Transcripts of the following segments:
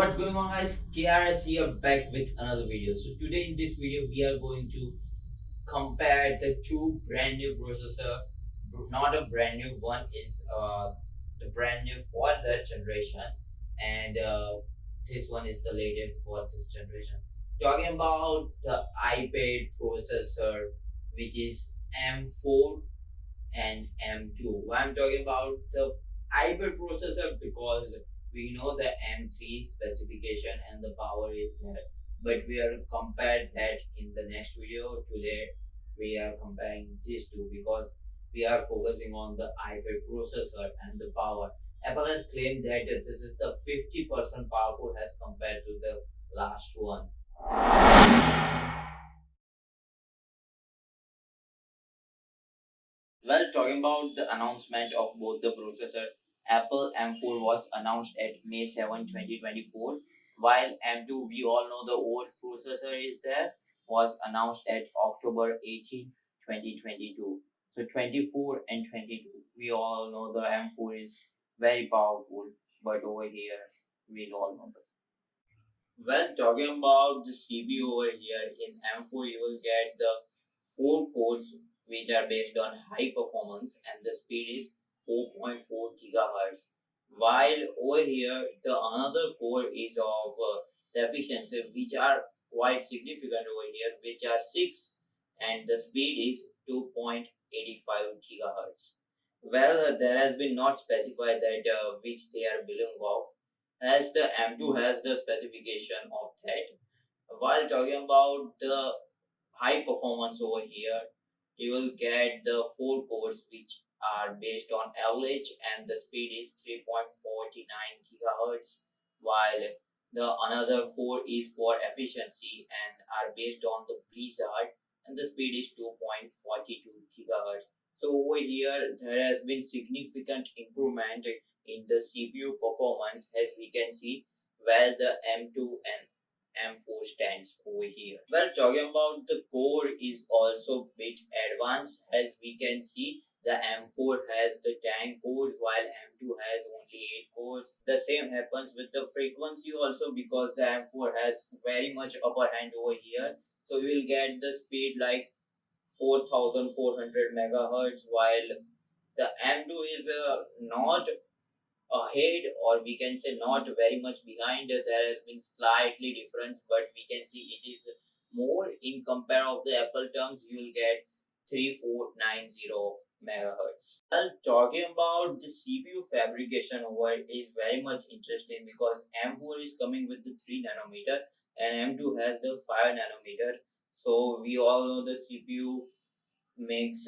What's going on, guys? KRS here, back with another video. So today in this video we are going to compare the two brand new processor. Not a brand new one, is the brand new for that generation, and this one is the latest for this generation. Talking about the iPad processor, which is M4 and M2. I'm talking about the iPad processor because we know the M3 specification and the power is there, but we are compare that in the next video. Today we are comparing these two because we are focusing on the iPad processor and the power. Apple has claimed that this is the 50% powerful as compared to the last one. Well, talking about the announcement of both the processor, Apple M4 was announced at May 7, 2024, while M2, we all know the old processor is there, was announced at October 18, 2022. So 24 and 22, we all know the M4 is very powerful, but over here, we all know that. Well, talking about the CPU over here in M4, you will get the four cores which are based on high performance and the speed is 4.4 gigahertz. While over here, the another core is of the efficiency which are quite significant over here, which are 6 and the speed is 2.85 gigahertz. Well, there has been not specified that which they are belong of, as the M2 has the specification of that. While talking about the high performance over here, you will get the four cores which are based on average and the speed is 3.49 gigahertz, while the another four is for efficiency and are based on the blizzard and the speed is 2.42 gigahertz. So over here there has been significant improvement in the CPU performance, as we can see where the M2 and M4 stands over here. Well, talking about the core is also bit advanced, as we can see the M4 has the 10 cores while M2 has only 8 cores. The same happens with the frequency also, because the M4 has very much upper hand over here. So you will get the speed like 4400 megahertz, while the M2 is not ahead, or we can say not very much behind. There has been slightly difference, but we can see it is more in compare of the Apple terms. You will get 3490 of megahertz. Well, talking about the CPU fabrication over is very much interesting because M4 is coming with the 3 nanometer and M2 has the 5 nanometer. So we all know the CPU makes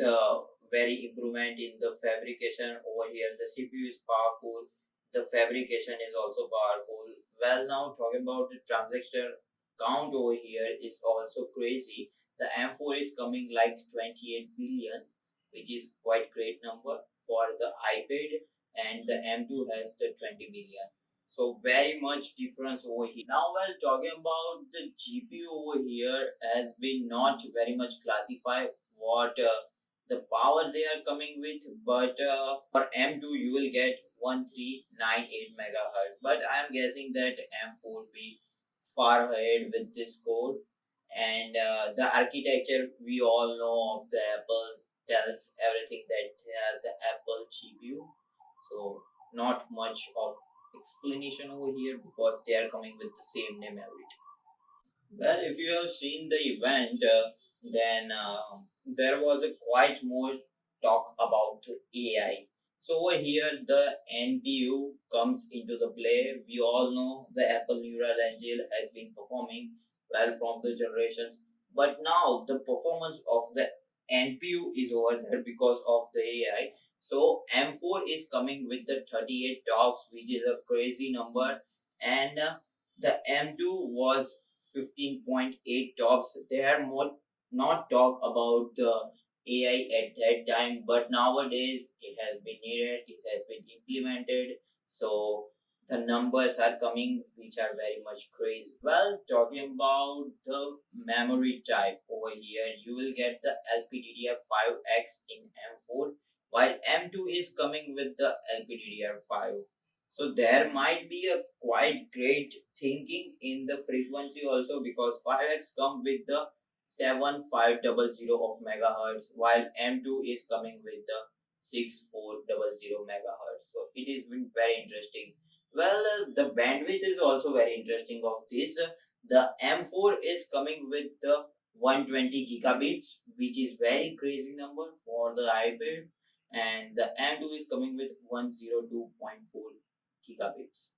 very improvement in the fabrication over here. The CPU is powerful, the fabrication is also powerful. Well, now talking about the transaction count over here is also crazy. The M4 is coming like 28 billion, which is quite great number for the iPad, and the M2 has the 20 billion. So very much difference over here. Now while talking about the GPU over here has been not very much classified what the power they are coming with, but for M2 you will get 1398 megahertz, but I am guessing that M4 will be far ahead with this code. And the architecture, we all know of the Apple tells everything that they are the Apple GPU, so not much of explanation over here because they are coming with the same name everything. Well, if you have seen the event, then there was a quite more talk about AI. So over here, the NPU comes into the play. We all know the Apple Neural Engine has been performing well from the generations, but now the performance of the NPU is over there because of the AI. So M4 is coming with the 38 tops, which is a crazy number, and the M2 was 15.8 tops. They are more not talk about the AI at that time, but nowadays it has been needed, it has been implemented. So the numbers are coming which are very much crazy. Well, talking about the memory type over here, you will get the LPDDR5X in M4, while M2 is coming with the LPDDR5. So there might be a quite great thinking in the frequency also, because 5x come with the 7500 of megahertz, while M2 is coming with the 6400 megahertz. So it is been very interesting. Well, the bandwidth is also very interesting of this. The M4 is coming with the 120 gigabits, which is very crazy number for the iPad, and the M2 is coming with 102.4 gigabits.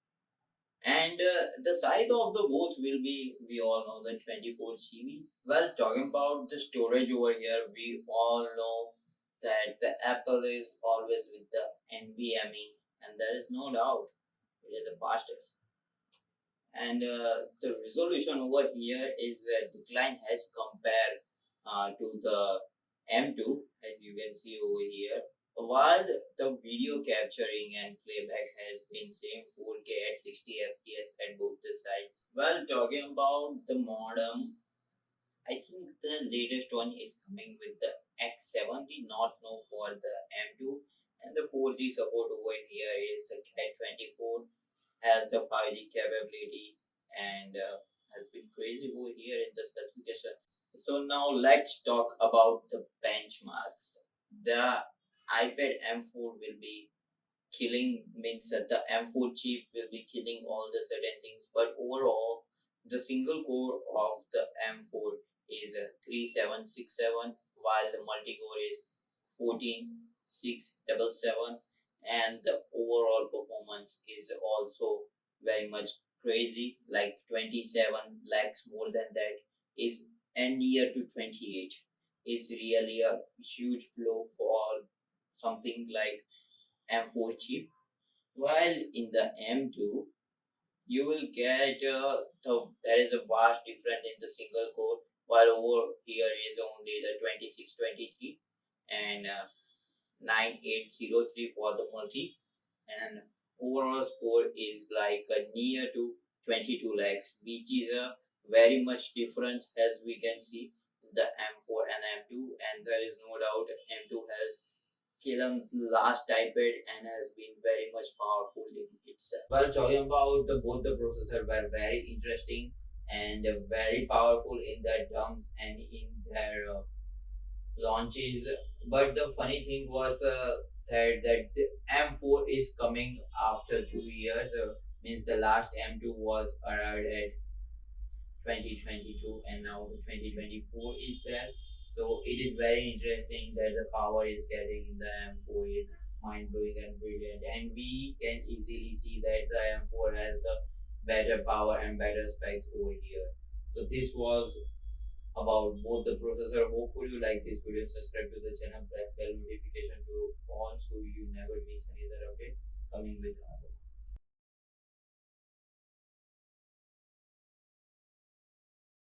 And the size of the both will be, we all know, the 24 GB. Well, talking about the storage over here, we all know that the Apple is always with the NVMe, and there is no doubt it is the fastest. And the resolution over here is decline as compared to the M2, as you can see over here. While the video capturing and playback has been same 4K at 60 FPS at both the sides. While talking about the modem, I think the latest one is coming with the X7, we not know for the M2, and the 4G support over here is the Cat 24, has the 5G capability, and has been crazy over here in the specification. So now let's talk about the benchmarks. The iPad M4 will be killing, means that the M4 chip will be killing all the certain things, but overall the single core of the M4 is a 3767, while the multi-core is 14677, and the overall performance is also very much crazy, like 27 lakhs more than that is, and near to 28 is really a huge blow for something like M4 chip. While in the M2, you will get there is a vast difference in the single core, while over here is only the 2623 and 9803 for the multi, and overall score is like near to 22 lakhs, which is a very much difference as we can see the M4 and M2, and there is no doubt M2 has killed last iPad and has been very much powerful in itself. While talking about the both the processor were very interesting and very powerful in their terms and in their launches. But the funny thing was that the M4 is coming after 2 years. Means the last M2 was arrived at 2022 and now the 2024 is there. So it is very interesting that the power is getting in the M4 is mind blowing and brilliant, and we can easily see that the M4 has the better power and better specs over here. So this was about both the processor. Hopefully you like this video. Subscribe to the channel, press bell notification to on so you never miss another update coming with us.